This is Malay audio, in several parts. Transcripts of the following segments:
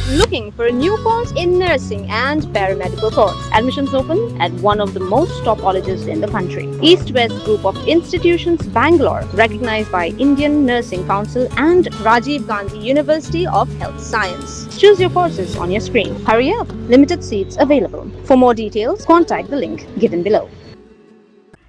Looking for a new course in nursing and paramedical course? Admissions open at one of the most top colleges in the country. East West Group of Institutions, Bangalore, recognized by Indian Nursing Council and Rajiv Gandhi University of Health Science. Choose your courses on your screen. Hurry up! Limited seats available. For more details, contact the link given below.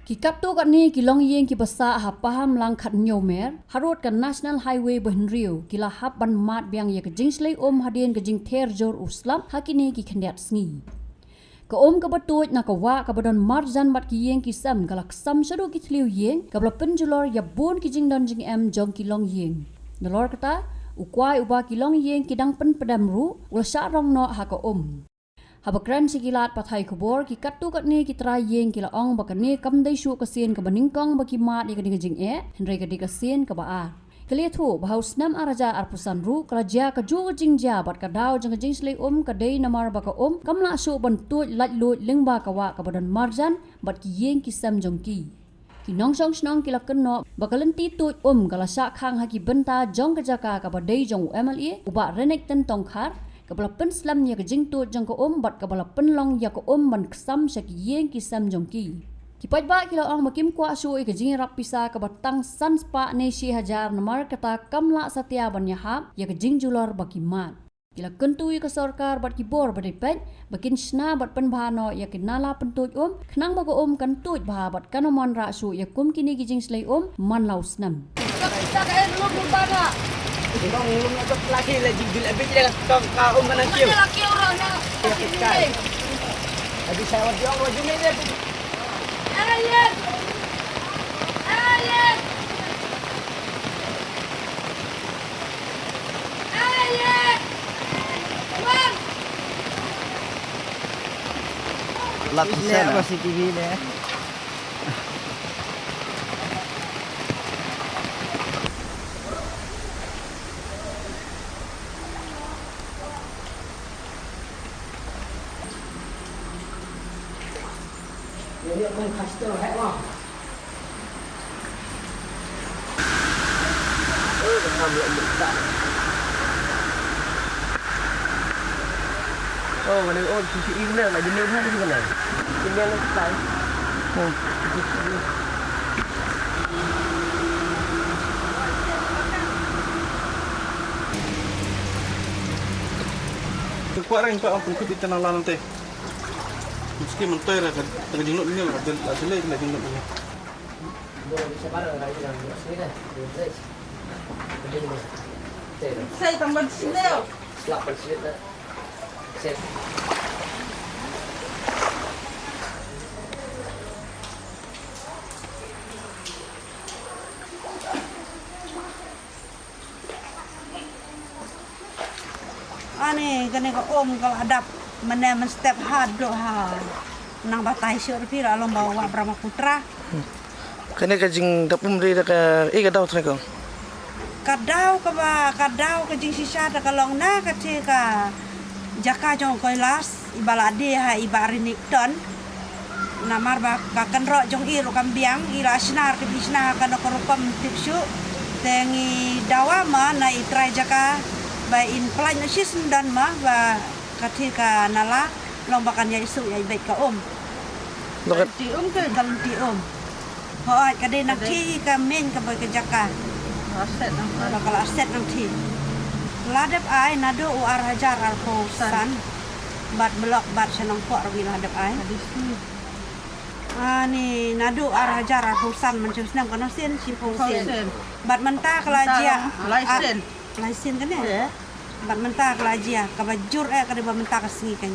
Ki kapto kat ni ki long yeng ki basa ha paham lang khat nyomer harot kan national highway behenriu ki la hab ban mat biang ye ke jing slei hadien ke jing ter jor uslam hakini ki khendiat sngi ka ka batoj na ka wa ka badon marjan bat ki yeng ki sam galak sam shadu ki thliu yeng ka bla penjulor ya bon ki jing don jing em jong ki long yeng dolor kata ukwai uba ki long yeng ki dang pen pedam ru ul sha rong no ha ka Habakran sikilat pathai kubor ki katu kat ni ki try yeng ki laong bakani kamdai shu kasien ka baningkong baki mat ni kading jing henry ka dikasien ka ba Kelia tu bahaus nam araja arpusan ru keraja ka ju jing ja bat ka daw jang jing slei ka dei namar ba ka kamla shu ban tu lat lu lingba ka wa ka badan marjan bat ki yeng ki sam jong ki nong song snong ki lakken no bakalan ti tu kala sha khang ha ki benta jong ka jaka ka ba dei jong MLA uba renek ten tong khar kabala pen slam ya ke jing tu jang ko bat kabala pen long ya ko ban ksam syak yeng ki sam jong ki pat ba kilo ang makim kwa su ke jing rap pisa ka batang san spa ne shi hajar namar kata kamla satya ban ya ha ya ke jing julor bakimat kila kentui ke sarkar bat ki bor bat pet bakin sna bat pen bhano ya ke nala pen tu khnang ba ko kan tu bha bat kanamon ra su ya kum kini ki jing slei man laus nam Kau ngulung nak laki lagi bil abis dia kau mana kiu. Laki orang nak. Habis saya dia orang wajib ni dia. Ayat. Ayat. Ayat. Wan. Lapisan apa CCTV ni? Dia pun kasih hak mah. Sambil letak. Oh, mana sisi ini nak jenis mana di mana? Tinggal letak. Oh, kuat orang kuat apa kita tenang lah nanti. Meski mentoy lah, tengah jenguk ni lah, ada lagi nak jenguk ni. Saya tambah di sini oh. Selap di sini dah. Ani kene ko kalau adap men step hard do ha nang batai syur pi la lom bawa Brahmaputra kene ka jing dapum ri ka ka daw tre ko kadau ka jing sisa da kalong na ka ti ka jaka jong koilas ibalade ha ibarinik ton namar ba ka kanro jong iru kambiang ila sinar ke bisna ka no korupam tipsu tengi dawa ma na itrai jaka ba in plan sis dan ma ba ketika nala lombakan ya isu ya baik ka ti ke dalam ti hoat kade nak ti ka men ka boy ka jaka aset nang bakal aset nang ti ladap ai nado uar hajar ar posan bat blok bat senong ko ri ladap ai ani nado ar hajar ar posan mencem senam kana sen si posen bat mentah kelajia laisen kan ya bat mentah kelajia ka bajur kada ba mentah kasngi kan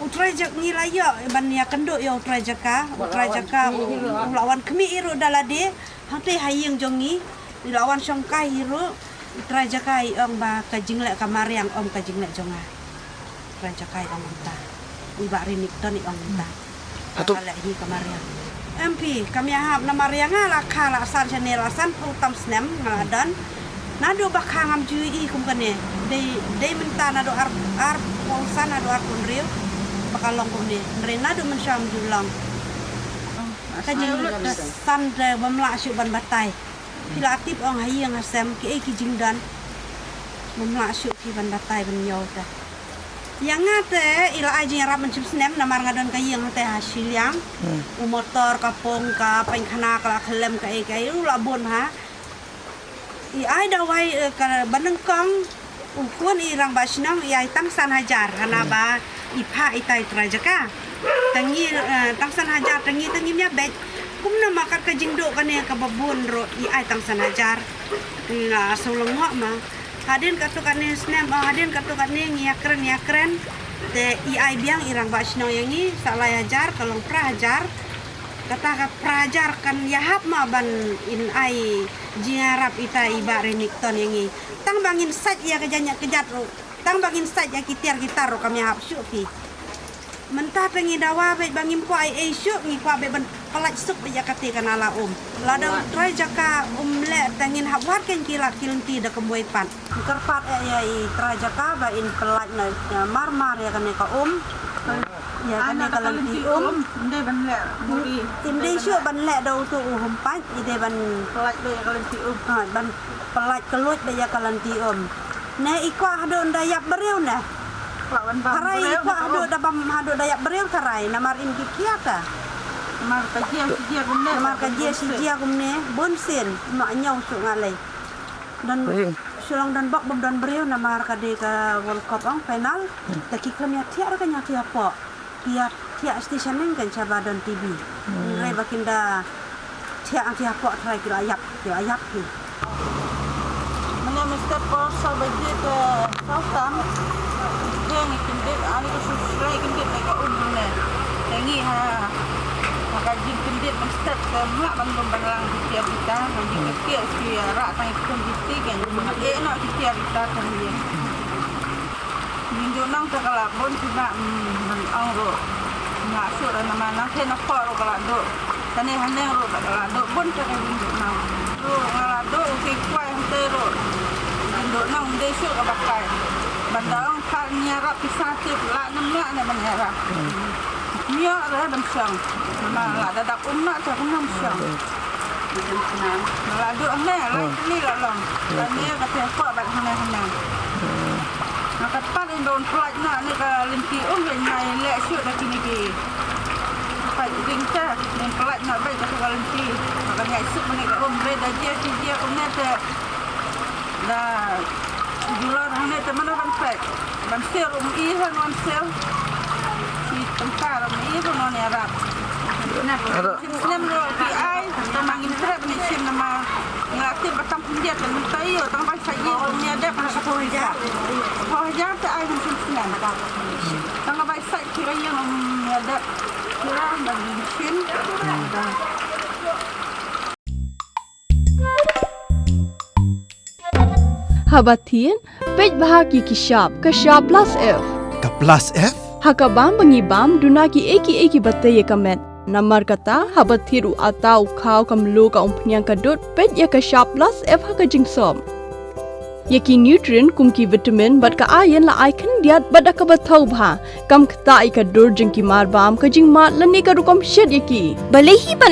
utrai jak ni layo ban ya kendo ya utrai jaka lawan kemi iru dalade hati hayeng jongi lawan songkai iru utrai jaka ong ba ka jingle kamariang ka jingle jonga utrai jaka ong mentah iba rinik ton ong mentah atau lagi kamariang MP kami hab na marianga la khala san channel san utam snam ngadan nado bakhangam jui kum kane dei menta nado ar polsan nado ar kunriu bakalong kum ni nado mensyam julang kajing san de bamla syu ban batai pila aktif ong hayang asem ki jingdan memlak syuk ki bandatai ban yo ta yang ngate ila ai jing rap mencim snem namar ngadon ka yang te hasilyang motor kapong ka pen khana ka khlem ka ai ula bon ha i ai da wai ka baneng kong ukuan irang basnam i ai tangsan hajar kana ba ipa itai trajaka tangi tangsan hajar tangi nya bet kumna makar ka jingdo kane ka babon ro i ai tangsan hajar na solongwa ma hadin katu kane snem hadin katu kane ngiakren te i ai biang irang basno yangi salai hajar kalong prahajar kata prahajar kan yahap ma ban in ai jingarap ita iba renikton yangi tang bangin sat ya kejanya kejat ro tang bangin sat ya gitar ro kami hap syuki mentah tengi dawa be bangin ko ai syuk ni ko be ban palaj suk be ya kate kan ala lada trai jaka le tengin hap wat kan kilat kilenti da kemboi pan kerpat ya i trai jaka ba in palaj na marmar ya kan ka ya kan kalanti inde ban le muri inde syuk ban le do tu humpat ide ban palaj be ya kalanti ban palaj kelut be ya kalanti ne ikwa hadon dayap beriu na Harai ikwa hado dayak beriu tarai namar in kikiata namar kajia sijia gumne bonsin mak nyau su ngalai dan sulang dan bak dan beriu namar kade ka World Cup ang final taki klamia tiar kan nya tia po tia station neng kan Cabadan TV rai bakinda tia po trai kira ayap ki mana Mr. Paul sabagi ke Southam yang ikindit ani ko subscribe ikindit ka umne tangi ha maka jin ikindit mesti semua banlang tiap kita nanti kecil si ra tang ikun biti kan nak tiap kita kan dia minjo nang takala bon tiba man angro na sura na mana kena paro kala do tane hane ro kala do bon takala minjo nang ro kala do ke kwai hantero minjo nang desu ka bakai bandang khanya rap pisatip la namna na banyara mia ra dam sang na la dadak umna ta kunam sang la do amna la ni la long la ni ka te ko ba hana maka pan indon flight na ni ka linti le nai le syu da kini ki pa ding ta ni flight na ba ka linti maka ngai suk ni ka be da dia umna ta da jualan hanya teman orang pek, bansel ihan bansel, si tengkar ihan non Arab. Nem lo PI, temangin trap ni sim nama ngelatih batang penjat dan mentayo, tang bahasa ye ni ada pada pohajar. Pohajar tak ada mesin senang. Tang bahasa kira yang ada kira dan mesin. Habatin, pej bahagi kishap, kashap plus F. Ka plus F? Hakabam bangibam dunaki eki batay kamet. Namar kata habatiru atau kau kamlu ka umpnyang kadut pej ya kashap plus F haka jingsom. Yaki nutrient kumki vitamin bat ka ayan la aikan diat bat ka batau bha. Kam kata ika dur jingki marbam ka jingmat lani ka rukom shed yaki. Balehi